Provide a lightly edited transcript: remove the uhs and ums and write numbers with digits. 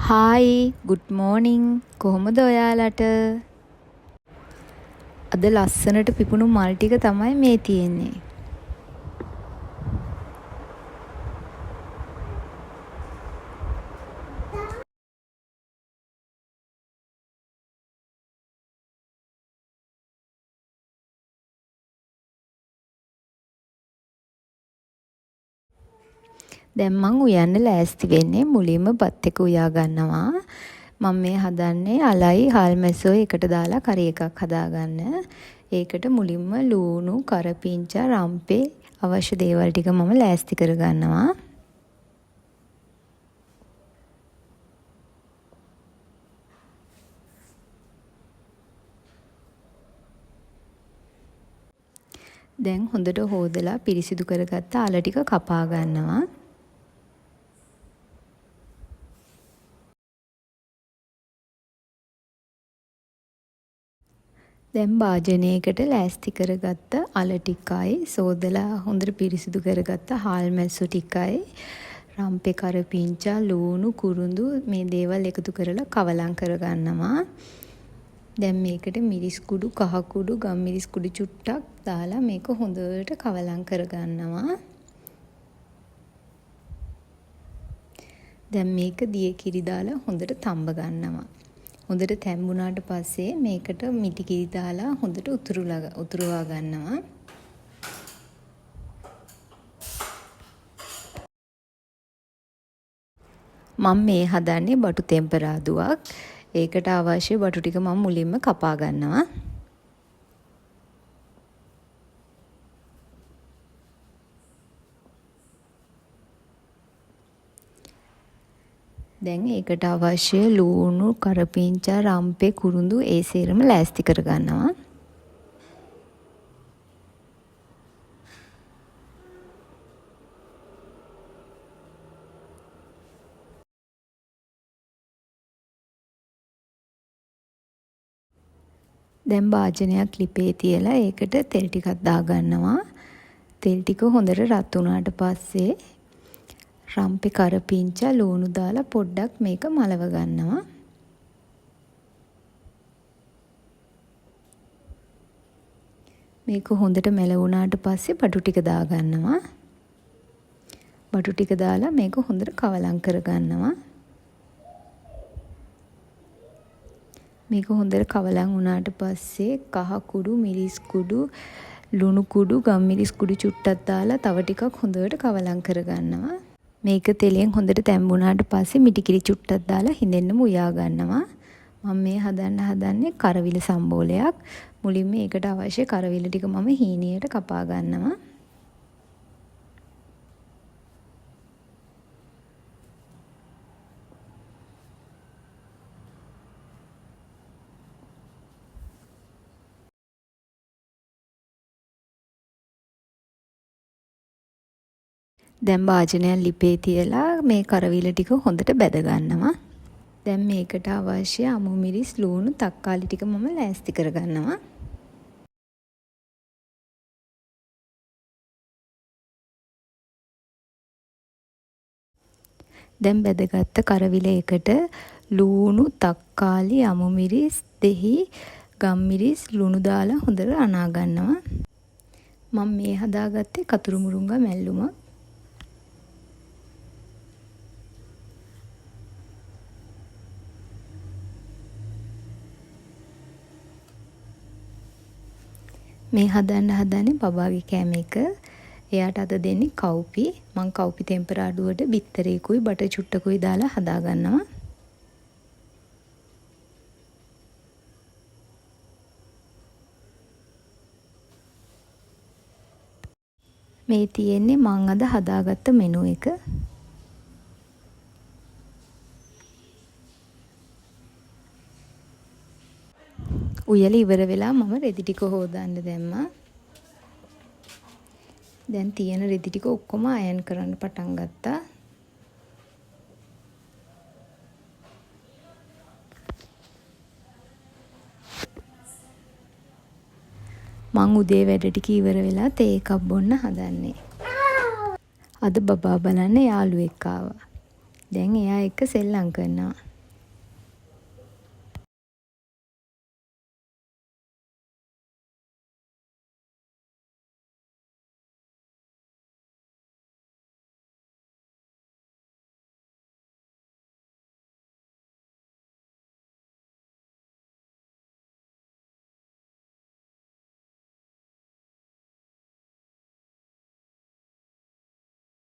Hi good morning කොහොමද ඔයාලට අද ලස්සනට පිපුණු මල් ටික තමයි මේ තියෙන්නේ දැන් මං උයන්න ලෑස්ති වෙන්නේ මුලින්ම බත් එක උයා ගන්නවා මම මේ හදන්නේ අලයි හාල් මැස්සෝ එකට දාලා කරි එකක් හදාගන්න. ඒකට මුලින්ම ලූණු, කරපිංචා, රම්පේ අවශ්‍ය දේවල් ටික මම ලෑස්ති කරගන්නවා. දැන් හොඳට හොදලා පිරිසිදු කරගත්ත අල ටික කපා ගන්නවා. දැන් භාජනයකට ලෑස්ති කරගත්ත අල ටිකයි සෝදලා හොඳට පිරිසිදු කරගත්ත හාල් මැස්සු ටිකයි රම්පේ කරපිංචා ලූණු කුරුඳු මේ දේවල් එකතු කරලා කවලම් කරගන්නවා. දැන් මේකට මිරිස් කුඩු කහ කුඩු ගම් මිරිස් කුඩු චුට්ටක් දාලා මේක හොඳට කවලම් කරගන්නවා. දැන් මේක දිය කිරි දාලා හොඳට තඹ ගන්නවා. හොඳට තැම්බුණාට පස්සේ මේකට මිටි කිරි දාලා හොඳට උතුරවා ගන්නවා. මම මේ හදන්නේ බටු තෙම්පරාදුවක්. ඒකට අවශ්‍ය බටු ටික මම මුලින්ම කපා ගන්නවා. දැන් ඒකට අවශ්‍ය ලූණු, කරපිංචා, රම්පේ, කුරුඳු ඒ සේරම ලෑස්ති කරගන්නවා. දැන් භාජනයක් ලිපේ තියලා ඒකට තෙල් ටිකක් දාගන්නවා. තෙල් ටික හොඳට රත් වුණාට පස්සේ රම්පේ කරපිංචා ලූණු දාලා පොඩ්ඩක් මේක මලව ගන්නවා. මේක හොඳට මැලවුණාට පස්සේ බටු ටික දාගන්නවා. බටු ටික දාලා මේක හොඳට කවලම් කරගන්නවා. මේක හොඳට කවලම් වුණාට පස්සේ කහ කුඩු, මිරිස් කුඩු, ලුණු කුඩු, ගම් මිරිස් කුඩු චුට්ටක් දාලා තව ටිකක් හොඳට කවලම් කරගන්නවා. මේක තෙලෙන් හොඳට තැම්බුණාට පස්සේ මිටි කිරි චුට්ටක් දාලා හිඳෙන්නම උයා ගන්නවා. මම මේ හදන්නේ කරවිල සම්බෝලයක්. මුලින්ම ඒකට අවශ්‍ය කරවිල ටික මම හීනියට කපා ගන්නවා. දැන් භාජනයක් ලිපේ තියලා මේ කරවිල ටික හොඳට බැද ගන්නවා. දැන් මේකට අවශ්‍ය අමු මිරිස් ලූණු තක්කාලි ටික මම ලෑස්ති කරගන්නවා. දැන් බැදගත්ත කරවිල එකට ලූණු තක්කාලි අමු මිරිස් දෙහි ගම් මිරිස් ලුණු දාලා හොඳට අනා ගන්නවා. මම මේ හදාගත්තේ කතුරු මුරුංගා මැල්ලුම. මේ හදන්නේ බබාගේ කෑම එක. එයාට අද දෙන්නේ කව්පි. මං කව්පි තෙම්පරාඩුවට බිත්තරේකුයි බටර් චුට්ටකුයි දාලා හදා ගන්නවා. මේ තියෙන්නේ මං අද හදාගත්ත මෙනු එක. උයල ඉවර වෙලා මම රෙදි ටික හොදන්න දැම්මා. දැන් තියෙන රෙදි ටික ඔක්කොම අයන් කරන්න පටන් ගත්තා. මං උදේ වැඩ ටික ඉවර වෙලා තේ එකක් බොන්න හදන්නේ. අද බබා බලන්න යාළුවෙක් ආවා. දැන් එයා එක්ක සෙල්ලම් කරනවා.